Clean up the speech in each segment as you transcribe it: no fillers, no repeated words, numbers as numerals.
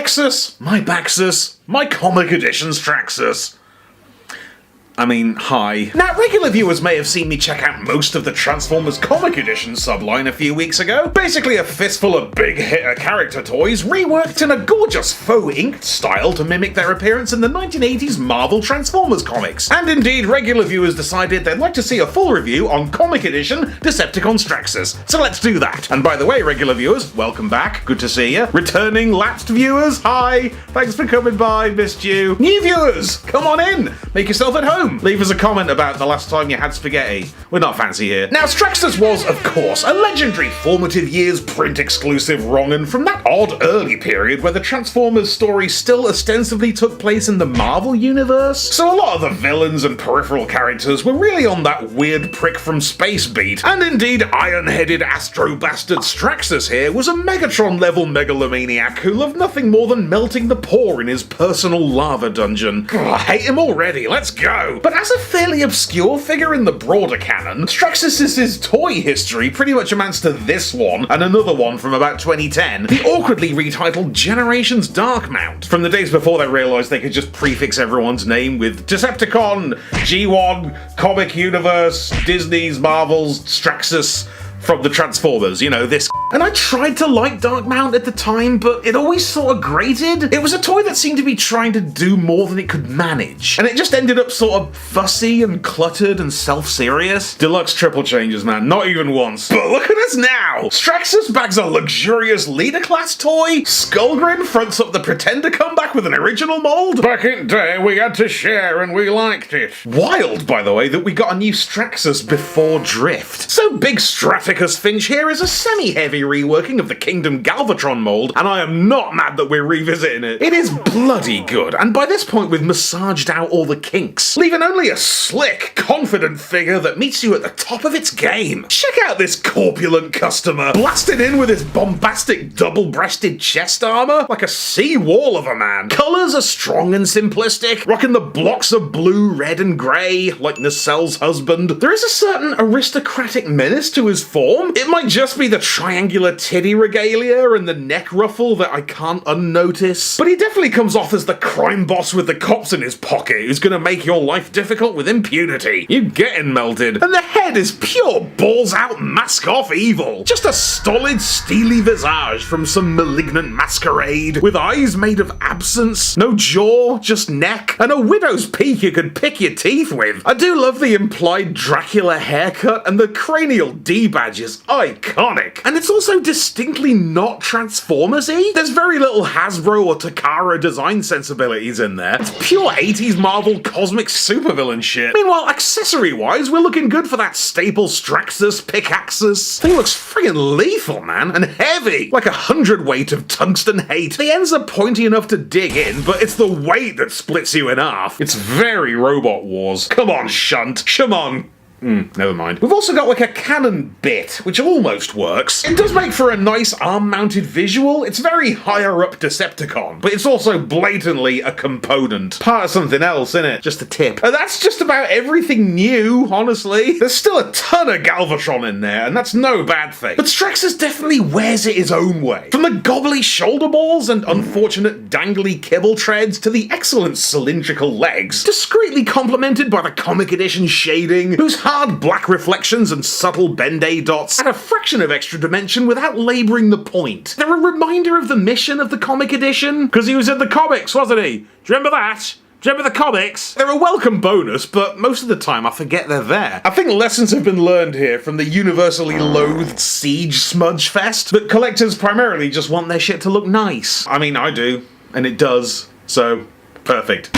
Lexus, my Baxus, my comic edition Straxus. I mean, hi. Now, regular viewers may have seen me check out most of the Transformers Comic Edition subline a few weeks ago. Basically a fistful of big hitter character toys reworked in a gorgeous faux inked style to mimic their appearance in the 1980s Marvel Transformers comics. And indeed, regular viewers decided they'd like to see a full review on Comic Edition Decepticon Straxus. So let's do that. And by the way, regular viewers, welcome back. Good to see you. Returning lapsed viewers, hi. Thanks for coming by, missed you. New viewers, come on in. Make yourself at home. Leave us a comment about the last time you had spaghetti. We're not fancy here. Now, Straxus was, of course, a legendary formative years print exclusive wrong'un from that odd early period where the Transformers story still ostensibly took place in the Marvel universe. So a lot of the villains and peripheral characters were really on that weird prick from space beat. And indeed, iron-headed astro bastard Straxus here was a Megatron-level megalomaniac who loved nothing more than melting the poor in his personal lava dungeon. I hate him already, let's go! But as a fairly obscure figure in the broader canon, Straxus' toy history pretty much amounts to this one, and another one from about 2010, the awkwardly retitled Generations Dark Mount, from the days before they realised they could just prefix everyone's name with Decepticon, G1, Comic Universe, Disney's, Marvel's, Straxus, from the Transformers, you know, this. And I tried to like Dark Mount at the time, but it always sort of grated. It was a toy that seemed to be trying to do more than it could manage. And it just ended up sort of fussy and cluttered and self-serious. Deluxe triple changes, man, not even once. But look at us now! Straxus bags a luxurious leader class toy, Skullgrin fronts up the Pretender comeback with an original mold. Back in day, we had to share and we liked it. Wild, by the way, that we got a new Straxus before Drift. So Big Straticus Finch here is a semi-heavy reworking of the Kingdom Galvatron mold, and I am not mad that we're revisiting it. It is bloody good, and by this point we've massaged out all the kinks, leaving only a slick, confident figure that meets you at the top of its game. Check out this corpulent customer, blasted in with his bombastic double-breasted chest armor, like a sea wall of a man. Colours are strong and simplistic, rocking the blocks of blue, red and grey, like Nacelle's husband. There is a certain aristocratic menace to his form. It might just be the triangular titty regalia and the neck ruffle that I can't unnotice, but he definitely comes off as the crime boss with the cops in his pocket who's gonna make your life difficult with impunity. You getting melted. And the head is pure balls out mask off evil. Just a stolid steely visage from some malignant masquerade, with eyes made of absence, no jaw, just neck, and a widow's peak you could pick your teeth with. I do love the implied Dracula haircut, and the cranial D-badge is iconic. And it's also distinctly not Transformers-y. There's very little Hasbro or Takara design sensibilities in there. It's pure 80s Marvel cosmic supervillain shit. Meanwhile, accessory-wise, we're looking good for that staple Straxus Pickaxus. Thing looks friggin' lethal, man, and heavy. Like a 100-weight of tungsten hate. The ends are pointy enough to dig in, but it's the weight that splits you in half. It's very Robot Wars. Come on, shunt. Come on. Never mind. We've also got like a cannon bit, which almost works. It does make for a nice arm-mounted visual. It's very higher up Decepticon, but it's also blatantly a component. Part of something else, innit? Just a tip. And that's just about everything new, honestly. There's still a ton of Galvatron in there, and that's no bad thing. But Straxus definitely wears it his own way. From the gobbly shoulder balls and unfortunate dangly kibble treads to the excellent cylindrical legs, discreetly complemented by the comic edition shading, whose hard black reflections and subtle Ben-Day dots add a fraction of extra dimension without labouring the point. They're a reminder of the mission of the comic edition, because he was in the comics, wasn't he? Do you remember that? Do you remember the comics? They're a welcome bonus, but most of the time I forget they're there. I think lessons have been learned here from the universally loathed Siege Smudge Fest, that collectors primarily just want their shit to look nice. I mean, I do, and it does, so perfect.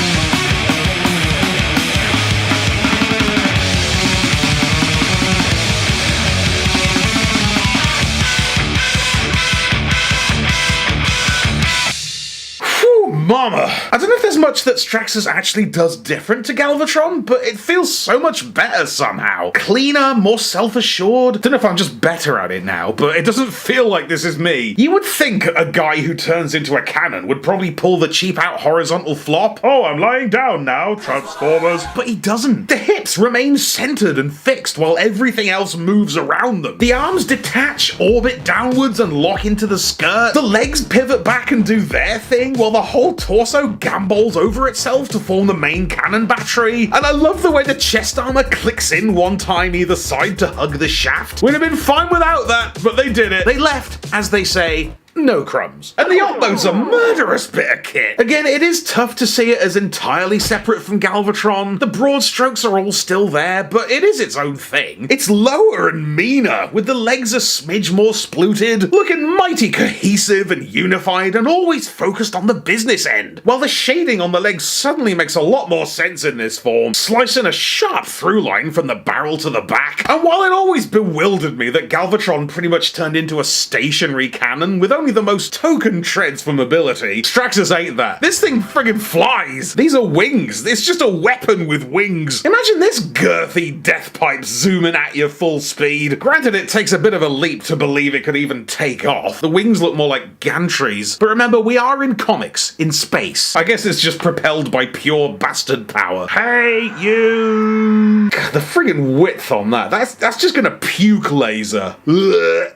Mama! I don't know if there's much that Straxus actually does different to Galvatron, but it feels so much better somehow. Cleaner, more self-assured. Don't know if I'm just better at it now, but it doesn't feel like this is me. You would think a guy who turns into a cannon would probably pull the cheap out horizontal flop. Oh, I'm lying down now, Transformers. But he doesn't. The hips remain centered and fixed while everything else moves around them. The arms detach, orbit downwards, and lock into the skirt. The legs pivot back and do their thing, while the whole torso gambols over itself to form the main cannon battery. And I love the way the chest armor clicks in one time either side to hug the shaft. We'd have been fine without that, but they did it. They left, as they say, no crumbs. And the op mode's a murderous bit of kit. Again, it is tough to see it as entirely separate from Galvatron. The broad strokes are all still there, but it is its own thing. It's lower and meaner, with the legs a smidge more spluted, looking mighty cohesive and unified and always focused on the business end. While the shading on the legs suddenly makes a lot more sense in this form, slicing a sharp through line from the barrel to the back. And while it always bewildered me that Galvatron pretty much turned into a stationary cannon with only the most token treads for mobility, Straxus ain't that. This thing friggin' flies. These are wings. It's just a weapon with wings. Imagine this girthy death pipe zooming at you full speed. Granted, it takes a bit of a leap to believe it could even take off. The wings look more like gantries. But remember, we are in comics, in space. I guess it's just propelled by pure bastard power. Hey, you! God, the friggin' width on that. That's just gonna puke laser. Love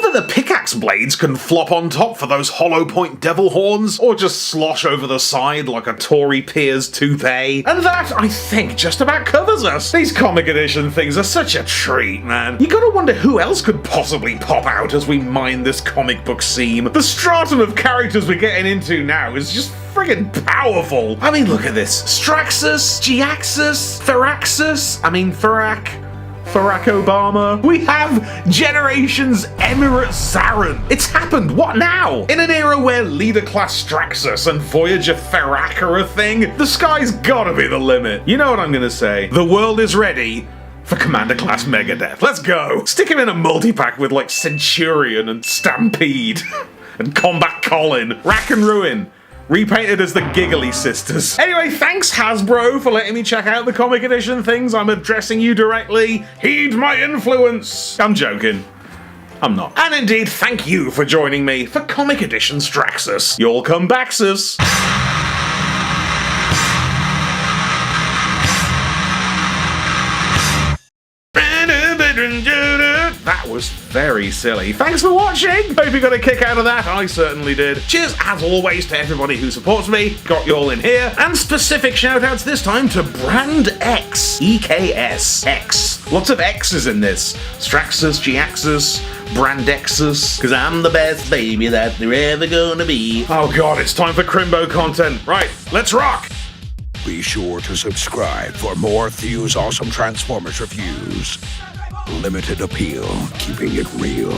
that the pickaxe blades can flop on top for those hollow point devil horns, or just slosh over the side like a Tory peer's toupee. And that, I think, just about covers us. These comic edition things are such a treat, man. You gotta wonder who else could possibly pop out as we mine this comic book seam. The stratum of characters we're getting into now is just friggin' powerful. I mean, look at this. Straxus, Giaxus, Barack Obama. We have Generations Emirate Zaran. It's happened. What now? In an era where Leader Class Straxus and Voyager Ferak are a thing, the sky's gotta be the limit. You know what I'm gonna say. The world is ready for Commander Class Megadeth. Let's go. Stick him in a multi-pack with like Centurion and Stampede and Combat Colin. Rack and Ruin. Repainted as the Giggly Sisters. Anyway, thanks Hasbro for letting me check out the comic edition things. I'm addressing you directly. Heed my influence. I'm joking. I'm not. And indeed, thank you for joining me for Comic Edition Straxus. You'll come back, sis. That was very silly. Thanks for watching! Hope you got a kick out of that. I certainly did. Cheers, as always, to everybody who supports me. Got you all in here. And specific shoutouts this time to Brand X. EKS. X. Lots of X's in this. Straxus, Giaxus, Brandexus. Because I'm the best baby that there ever gonna be. Oh god, it's time for Crimbo content. Right, let's rock! Be sure to subscribe for more Thew's Awesome Transformers reviews. Limited appeal, keeping it real.